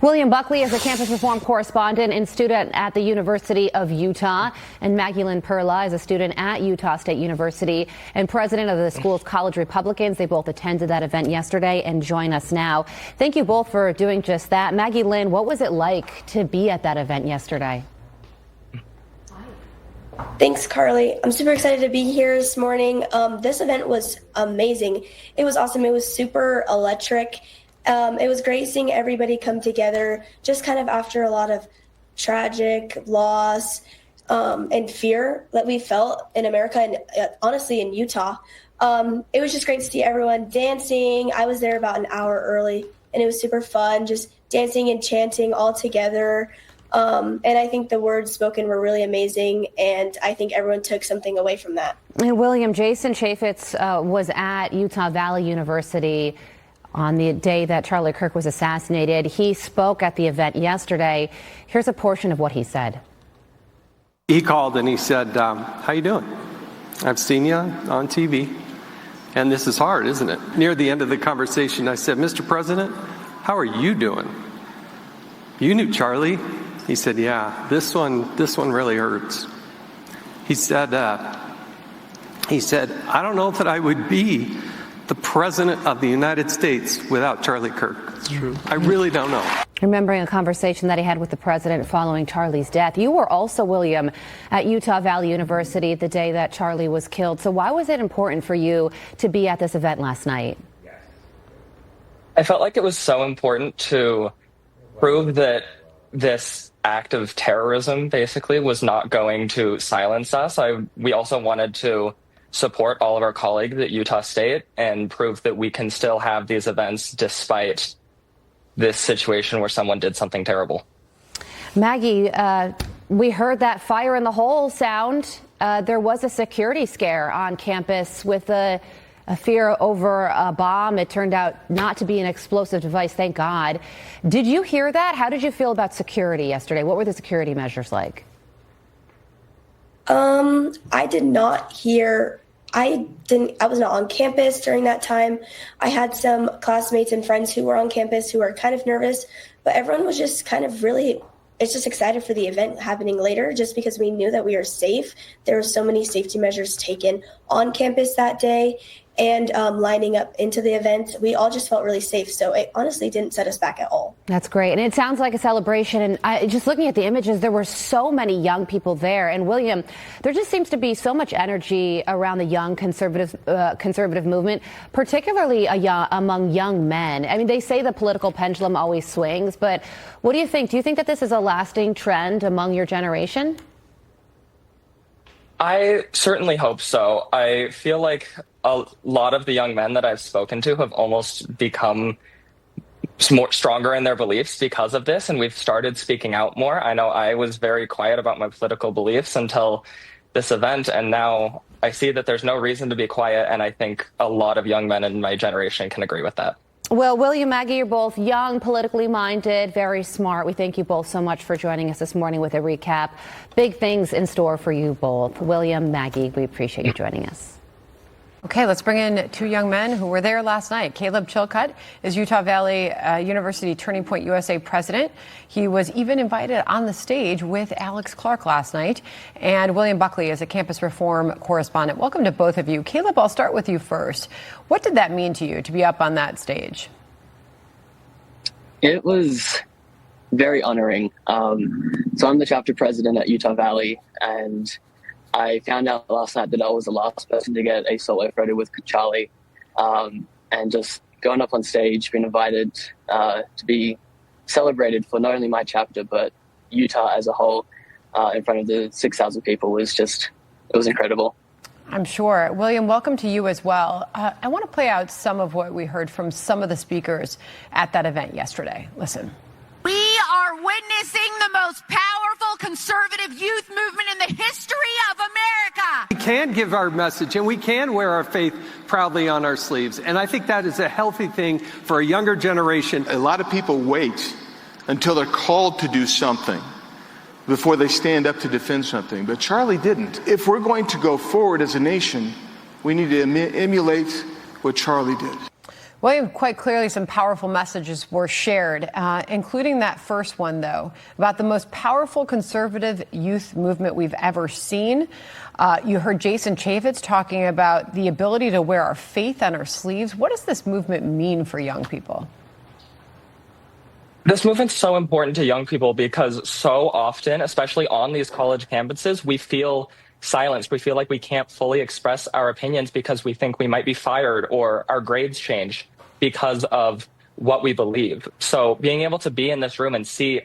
William Buckley is a campus reform correspondent and student at the University of Utah. And Maggie Lynn Perla is a student at Utah State University and president of the school's College Republicans. They both attended that event yesterday and join us now. Thank you both for doing just that. Maggie Lynn, what was it like to be at that event yesterday? Thanks, Carly. I'm super excited to be here this morning. This event was amazing. It was awesome. It was super electric. It was great seeing everybody come together just kind of after a lot of tragic loss and fear that we felt in America and honestly in Utah. It was just great to see everyone dancing. I was there about an hour early and it was super fun, just dancing and chanting all together. And I think the words spoken were really amazing, and I think everyone took something away from that. And William, Jason Chaffetz was at Utah Valley University on the day that Charlie Kirk was assassinated. He spoke at the event yesterday. Here's a portion of what he said. He called and he said, how you doing? I've seen you on TV, and this is hard, isn't it? Near the end of the conversation, I said, Mr. President, how are you doing? You knew Charlie? He said, yeah, this one really hurts. He said, I don't know that I would be the president of the United States without Charlie Kirk. That's true. I really don't know. Remembering a conversation that he had with the president following Charlie's death. You were also, William, at Utah Valley University the day that Charlie was killed. So why was it important for you to be at this event last night? I felt like it was so important to prove that this act of terrorism basically was not going to silence us. We also wanted to support all of our colleagues at Utah State and prove that we can still have these events despite this situation where someone did something terrible. Maggie, we heard that fire in the hole sound. There was a security scare on campus with a fear over a bomb. It turned out not to be an explosive device, thank God. Did you hear that? How did you feel about security yesterday? What were the security measures like? I did not hear. I was not on campus during that time. I had some classmates and friends who were on campus who were kind of nervous, but everyone was just kind of it's just excited for the event happening later just because we knew that we were safe. There were so many safety measures taken on campus that day and lining up into the event. We all just felt really safe. So it honestly didn't set us back at all. That's great. And it sounds like a celebration. And just looking at the images, there were so many young people there. And William, there just seems to be so much energy around the young conservative movement, particularly among young men. I mean, they say the political pendulum always swings, but what do you think? Do you think that this is a lasting trend among your generation? I certainly hope so. I feel like a lot of the young men that I've spoken to have almost become more stronger in their beliefs because of this, and we've started speaking out more. I know I was very quiet about my political beliefs until this event, and now I see that there's no reason to be quiet, and I think a lot of young men in my generation can agree with that. Well, William, Maggie, you're both young, politically minded, very smart. We thank you both so much for joining us this morning with a recap. Big things in store for you both. William, Maggie, we appreciate you joining us. Okay, let's bring in two young men who were there last night. Caleb Chilcutt is Utah Valley University Turning Point USA president. He was even invited on the stage with Alex Clark last night. And William Buckley is a campus reform correspondent. Welcome to both of you. Caleb, I'll start with you first. What did that mean to you to be up on that stage? It was very honoring. So I'm the chapter president at Utah Valley, and I found out last night that I was the last person to get a solo photo with Charlie, and just going up on stage, being invited to be celebrated for not only my chapter, but Utah as a whole in front of the 6,000 people it was incredible. I'm sure. William, welcome to you as well. I want to play out some of what we heard from some of the speakers at that event yesterday. Listen. We are witnessing the most powerful conservative youth movement in the history of America. We can give our message and we can wear our faith proudly on our sleeves. And I think that is a healthy thing for a younger generation. A lot of people wait until they're called to do something before they stand up to defend something. But Charlie didn't. If we're going to go forward as a nation, we need to emulate what Charlie did. William, quite clearly some powerful messages were shared, including that first one, though, about the most powerful conservative youth movement we've ever seen. You heard Jason Chaffetz talking about the ability to wear our faith on our sleeves. What does this movement mean for young people? This movement's so important to young people because so often, especially on these college campuses, we feel silenced. We feel like we can't fully express our opinions because we think we might be fired or our grades change because of what we believe. So being able to be in this room and see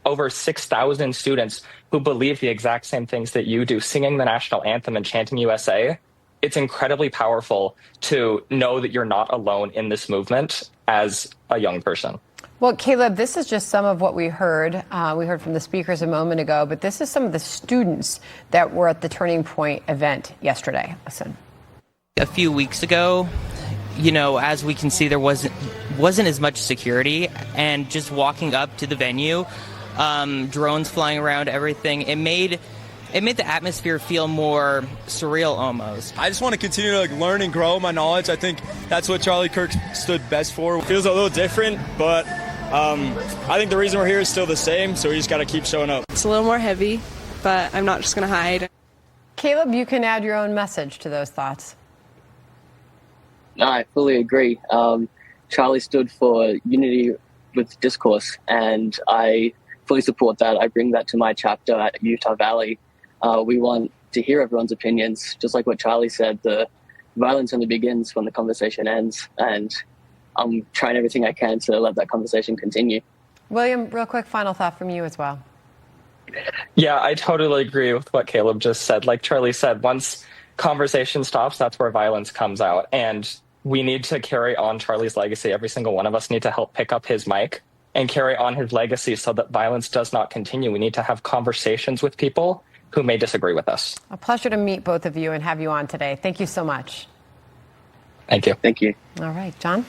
over 6,000 students who believe the exact same things that you do, singing the national anthem and chanting USA, it's incredibly powerful to know that you're not alone in this movement as a young person. Well, Caleb, this is just some of what we heard. We heard from the speakers a moment ago, but this is some of the students that were at the Turning Point event yesterday. Listen. A few weeks ago, you know, as we can see, there wasn't as much security, and just walking up to the venue, drones flying around, everything, it made the atmosphere feel more surreal almost. I just want to continue to learn and grow my knowledge. I think that's what Charlie Kirk stood best for. It feels a little different, but I think the reason we're here is still the same, so we just got to keep showing up. It's a little more heavy, but I'm not just going to hide. Caleb, you can add your own message to those thoughts. No, I fully agree. Charlie stood for unity with discourse, and I fully support that. I bring that to my chapter at Utah Valley. We want to hear everyone's opinions, just like what Charlie said. The violence only begins when the conversation ends, and I'm trying everything I can to let that conversation continue. William, real quick final thought from you as well. Yeah, I totally agree with what Caleb just said. Like Charlie said, once conversation stops, that's where violence comes out. And we need to carry on Charlie's legacy. Every single one of us need to help pick up his mic and carry on his legacy so that violence does not continue. We need to have conversations with people who may disagree with us. A pleasure to meet both of you and have you on today. Thank you so much. Thank you. Thank you. All right, John.